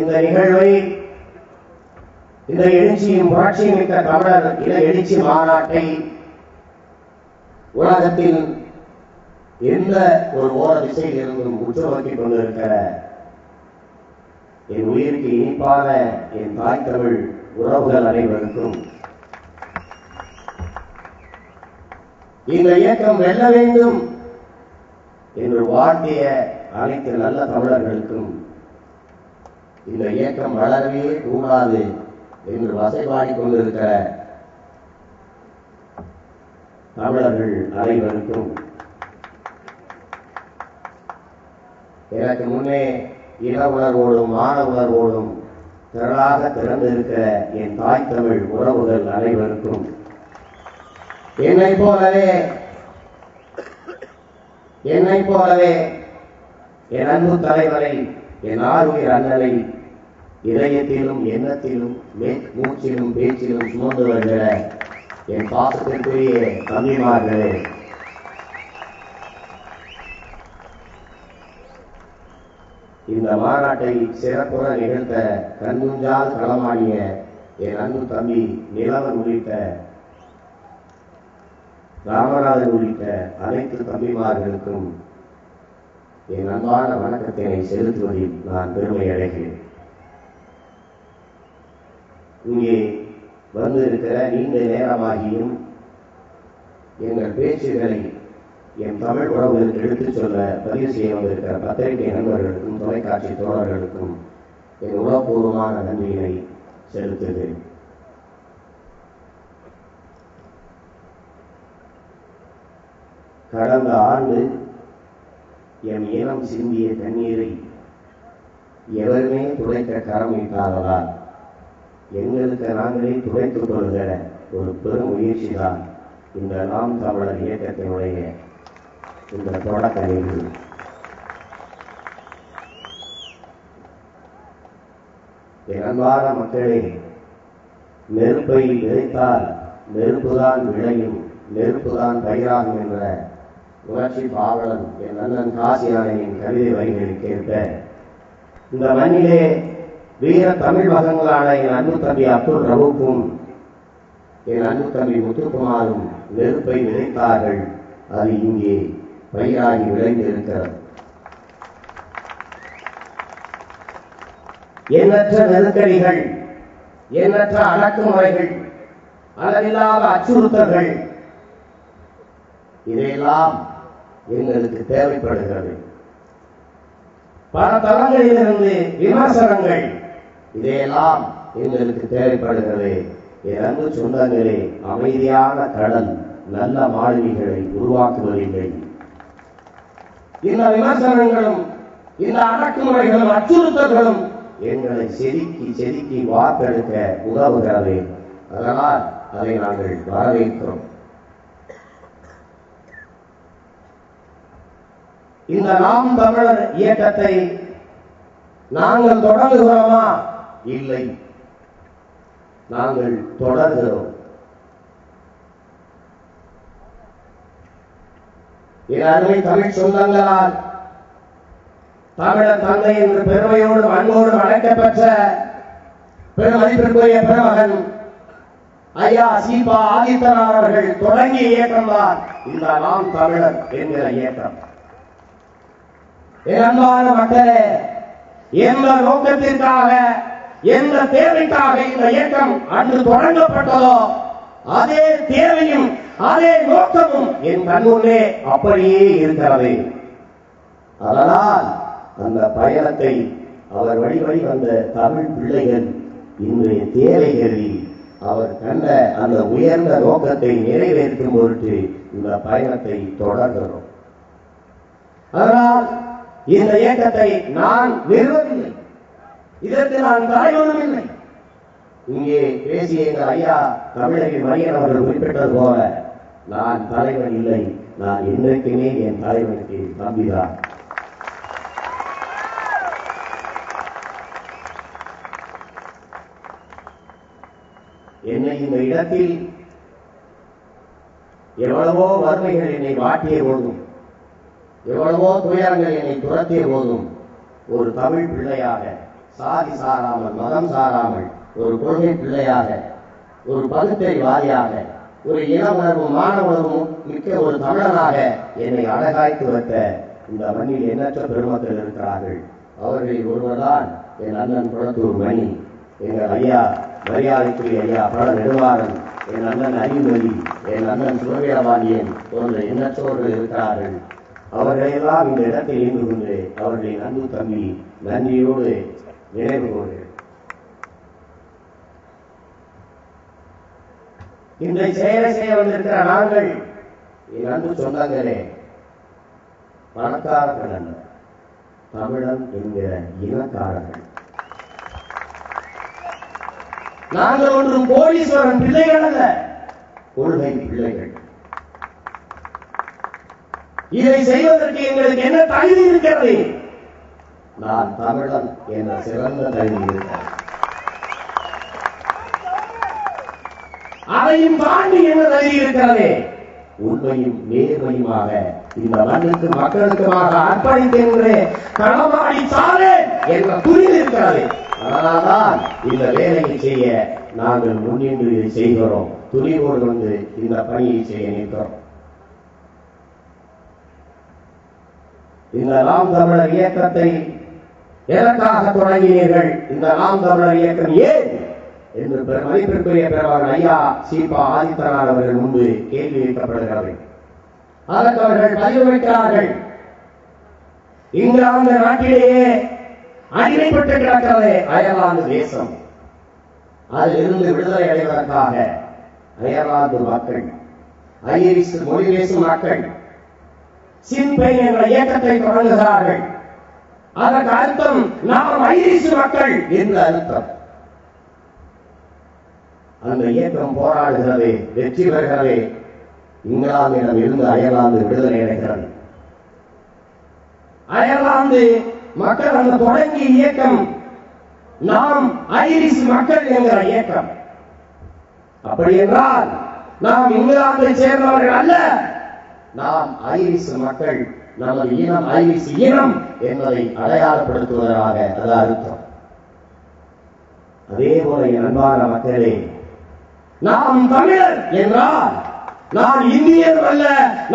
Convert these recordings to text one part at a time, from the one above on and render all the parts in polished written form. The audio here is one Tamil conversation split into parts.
இந்த நிகழ்வை, இந்த எழுச்சியும் புரட்சியும் மிக்க தமிழர் இன எழுச்சி மாநாட்டை உலகத்தில் எந்த ஒரு ஓர திசையில் இருந்தும் உற்று நோக்கிக் கொண்டிருக்கிற என் உயிருக்கு இனிப்பான என் தாய் தமிழ் உறவுகள் அனைவருக்கும் இந்த இயக்கம் வெல்ல வேண்டும் என்று வாழ்த்திய அனைத்து நல்ல தமிழர்களுக்கும் இந்த இயக்கம் வளரவே கூடாது என்று வசைபாடிக் கொண்டிருக்கிற தமிழர்கள் அனைவருக்கும் எனக்கு முன்னே இன உணர்வோடும் மான உணர்வோடும் திரளாக திறந்திருக்கிற என் தாய் தமிழ் உறவுகள் அனைவருக்கும் என்னை போலவே என் அன்பு தலைவரை, என் ஆறுயிர் அண்ணனை இதயத்திலும் எண்ணத்திலும் மூச்சிலும் பேச்சிலும் சுமந்து வருகிற என் பாசத்திற்குரிய தம்பிமார்களே, இந்த மாநாட்டை சிறப்புற நிகழ்த்த கண்முஞ்சால் களமாடிய என் அன்பு தம்பி நிலவன் உள்ளிட்ட ராமநாதன் உள்ளிட்ட அனைத்து தம்பிமார்களுக்கும் என் அன்பான வணக்கத்தினை செலுத்துவதில் நான் பெருமை அடைகிறேன். இங்கே வந்திருக்கிற நீண்ட நேரமாகியும் எங்கள் பேச்சுகளை என் தமிழ் உறவுகளுக்கு எடுத்துச் சொல்ல பதிவு செய்ய வந்திருக்கிற பத்திரிகை நண்பர்களுக்கும் தொலைக்காட்சி தோழர்களுக்கும் என் உளப்பூர்வமான நன்றியினை செலுத்துகிறேன். கடந்த ஆண்டு என் இனம் சிந்திய தண்ணீரை எவருமே துடைக்க கரம் வைக்காததால் எங்களுக்கு நாங்களே துடைத்துக் கொள்கிற ஒரு பெரும் முயற்சி தான் இந்த நாம் தமிழர் இயக்கத்தினுடைய இந்த தொடக்க நிகழ்வு. என் அன்பான மக்களே, நெருப்பை விதைத்தால் நெருப்புதான் விளையும், நெருப்புதான் பயிராகும் என்ற உணர்ச்சி பாவலன் என் அண்ணன் காசியானையின் கவிதை வரிகளில் கேட்ப இந்த மண்ணிலே வீர தமிழ் மகன்களான என் அன்பு தம்பி அப்துல் ரவுக்கும் என் அன்பு தம்பி முத்துக்குமாரும் நெருப்பை விதைத்தார்கள். அது இங்கே பயிராகி விளைந்திருக்கிறது. எண்ணற்ற நெருக்கடிகள், எண்ணற்ற அடக்குமுறைகள், அளவில்லாத அச்சுறுத்தல்கள், இதையெல்லாம் எங்களுக்கு தேவைப்படுகிறது. பல தளங்களிலிருந்து விமர்சனங்கள், இதையெல்லாம் எங்களுக்கு தேவைப்படுகிறது. என் அன்பு சொந்தங்களே, அமைதியான கடல் நல்ல மாணவிகளை உருவாக்குவதில்லை. இந்த விமர்சனங்களும் இந்த அடக்குமுறைகளும் அச்சுறுத்தல்களும் எங்களை செதுக்கி செதுக்கி வார்த்தெடுக்க உதவுகிறது. அதனால் அதை நாங்கள் வரவேற்கிறோம். இந்த நாம் தமிழர் இயக்கத்தை நாங்கள் தொடங்குகிறோமா? இல்லை, நாங்கள் தொடர்கிறோம். என் அருமை தமிழ் சொந்தங்களால் தமிழர் தந்தை என்று பெருமையோடும் அன்போடும் அழைக்கப்பெற்ற பெருமதிப்பிற்குரிய பெருமகன் ஐயா சீபா ஆதித்தனார் அவர்கள் தொடங்கிய இயக்கம்தான் இந்த நாம் தமிழர் என்கிற இயக்கம். என் அன்பான மக்களே, எந்த நோக்கத்திற்காக, எந்த தேவைக்காக இந்த இயக்கம் அன்று தொடங்கப்பட்டதோ அதே தேவையும் அதே நோக்கமும் என் கண்முன்னே அப்படியே இருக்கிறது. அதனால் அந்த பயணத்தை அவர் வழி வந்த தமிழ் பிள்ளைகள் இன்றைய தேவைகளை அவர் கண்ட அந்த உயர்ந்த நோக்கத்தை நிறைவேற்றும் பொருட்டு இந்த பயணத்தை தொடர்கிறோம். அதனால் இந்த இயக்கத்தை நான் நிறுவவில்லை, இதற்கு நான் தலைவனும் இல்லை. இங்கே பேசிய எங்கள் ஐயா தமிழகி மணியன் அவர்கள் குறிப்பிட்டது போல நான் தலைவன் இல்லை, நான் என்றைக்குமே என் தலைவனுக்கு நம்பிதான். என்னை இந்த இடத்தில் எவ்வளவோ வறுமைகள் என்னை வாட்டிய போதும், எவ்வளவோ துயரங்கள் என்னை துரத்திய போதும் ஒரு தமிழ் பிள்ளையாக சாதி சாராமல், மதம் சாராமல், ஒரு கொள்கை பிள்ளையாக, ஒரு பகுத்தறிவாதியாக, ஒரு இன உணர்வும் மான உணர்வும் மிக்க ஒரு தமிழனாக என்னை அழகாய்த்து வைத்த இந்த மண்ணில் எண்ணற்ற பெருமக்கள் இருக்கிறார்கள். அவர்களில் ஒருவர்தான் என் அண்ணன் குளத்தூர் மணி, எங்கள் ஐயா மரியாதைக்குரிய ஐயா பல நெடுவாரன், என் அண்ணன் அறிவுமதி, என் அண்ணன் சுரவீரபாண்டியன் போன்ற எண்ணற்றோர்கள் இருக்கிறார்கள். அவர்களெல்லாம் இந்த இடத்தில் இருந்து கொண்டு அவர்களின் அன்பு தம்பி நன்றியோடு நினைவு கொள்கிறேன். இன்றை செயலை செய்ய வந்திருக்கிற நாங்கள் என் அன்பு சொந்தங்களே, பணக்காரர்கள் அல்ல, தமிழன் என்கிற இனக்காரர்கள். நாங்கள் ஒன்றும் கோடீஸ்வரன் பிள்ளைகள் அல்ல, கொள்கை பிள்ளைகள். இதை செய்வதற்கு எங்களுக்கு என்ன தகுதி இருக்கிறது? நான் தமிழன் என்ற சிறந்த தகுதி இருக்கிறது. அதையும் தாண்டி என்ன தகுதி இருக்கிறது? உண்மையும் நேர்மையுமாக இந்த மண்ணுக்கு மக்களுக்குமாக அர்ப்பணித்து களமாடி சாலே என்ற துணிவு இருக்கிறது. அதனால்தான் இந்த வேலையை செய்ய நாங்கள் முன்னின்று இதை செய்கிறோம். துணிவோடு வந்து இந்த பணியை செய்ய நிற்கிறோம். இந்த நாம் தமிழர் இயக்கத்தை எதற்காக தொடங்கினீர்கள்? இந்த நாம் தமிழர் இயக்கம் ஏன் என்று மதிப்பிற்குரிய பெருமகன் ஐயா சீபா ஆதித்தனார் அவர்கள் முன்பு கேள்வி வைக்கப்படுகிறது. அதற்கு அவர்கள் பதிவு வைக்கிறார்கள். இங்கிலாந்து நாட்டிலேயே அடிமைப்பட்டு கிடக்கிறது அயர்லாந்து தேசம். அதிலிருந்து விடுதலை அடைவதற்காக அயர்லாந்து மக்கள், ஐரிஷ் மொழி பேசும் மக்கள் சின்பெயின் என்ற இயக்கத்தை தொடங்குகிறார்கள். அதற்கு அர்த்தம் நாம் ஐரிஷ் மக்கள் என்று அர்த்தம். அந்த இயக்கம் போராடுகிறது, வெற்றி பெறுகிறது. இங்கிலாந்திடம் இருந்து அயர்லாந்து விடுதலை அடைகிறது. அயர்லாந்து மக்கள் அந்த தொடங்கிய இயக்கம் நாம் ஐரிஷ் மக்கள் என்கிற இயக்கம். அப்படி என்றால் நாம் இங்கிலாந்தை சேர்ந்தவர்கள் அல்ல, நாம் ஐரிஷ் மக்கள், நமது இனம் ஐரிஷ் இனம் என்பதை அடையாளப்படுத்துவதாக அது அர்த்தம். அதே போல அன்பான மக்களே, நாம் தமிழர் என்றால் நான் இந்தியர் அல்ல,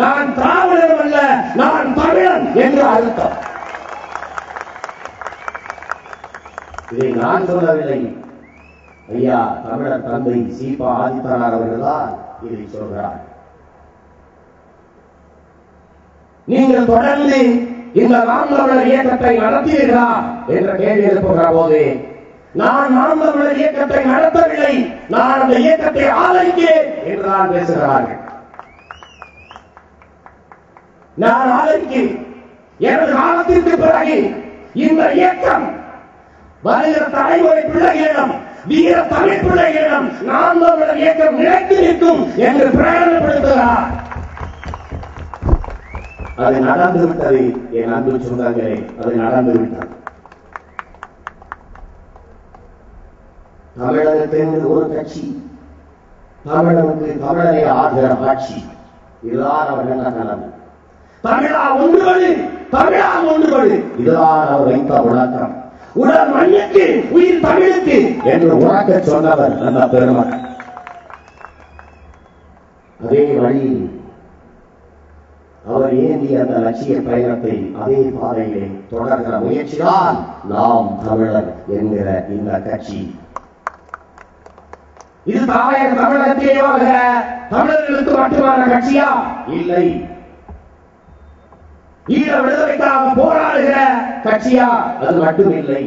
நான் திராவிடர் அல்ல, நான் தமிழன் என்று அர்த்தம். இதை நான் சொல்லவில்லை, ஐயா தமிழர் தந்தை சீபா ஆதித்தனார் அவர்கள்தான் இதை சொல்கிறார். நீங்கள் தொடர்ந்து இந்த நாம் தமிழர் இயக்கத்தை நடத்தீர்களா என்ற கேள்வி எழுப்புகிற போது நான் நாம் தமிழர் இயக்கத்தை நடத்தவில்லை, நான் அந்த இயக்கத்தை ஆதரிக்கிறேன் என்றுதான் பேசுகிறார்கள். நான் ஆதரிக்கிறேன். எனது காலத்திற்கு பிறகு இந்த இயக்கம் வருகிற தலைமுறை பிள்ளைகளிடம், வீர தமிழ் பிள்ளைகளிடம் நாம் தமிழர் இயக்கம் நிலைத்து நிற்கும் என்று பிரகடனப்படுத்துகிறார். அது நடந்துவிட்டது என் அன்பு சொந்தங்களே, அது நடந்துவிட்டது. தமிழகத்தின் ஒரு கட்சி, தமிழனுக்கு தமிழரை ஆகிற ஆட்சி, இதுதான் அவர் என்ன கனவு. தமிழா ஒன்றுபடு, தமிழா ஒன்றுபடு, இதுதான் அவர் வைத்த முழக்கம். உடல் மண்ணுக்கு உயிர் தமிழுக்கு என்று உறக்க சொன்னவர் அந்த பெருமக்கள். அதே வழியில் அவர் ஏந்திய அந்த லட்சிய பயணத்தை அதே பாதையிலே தொடர்கிற முயற்சிதான் நாம் தமிழர் என்கிற இந்த கட்சி. இது தாயக தமிழகத்திலே வாழ்கிற தமிழர்களுக்கு மட்டுமான கட்சியா? இல்லை. ஈழ விடுதலைக்காக போராடுகிற கட்சியா? அது மட்டும் இல்லை.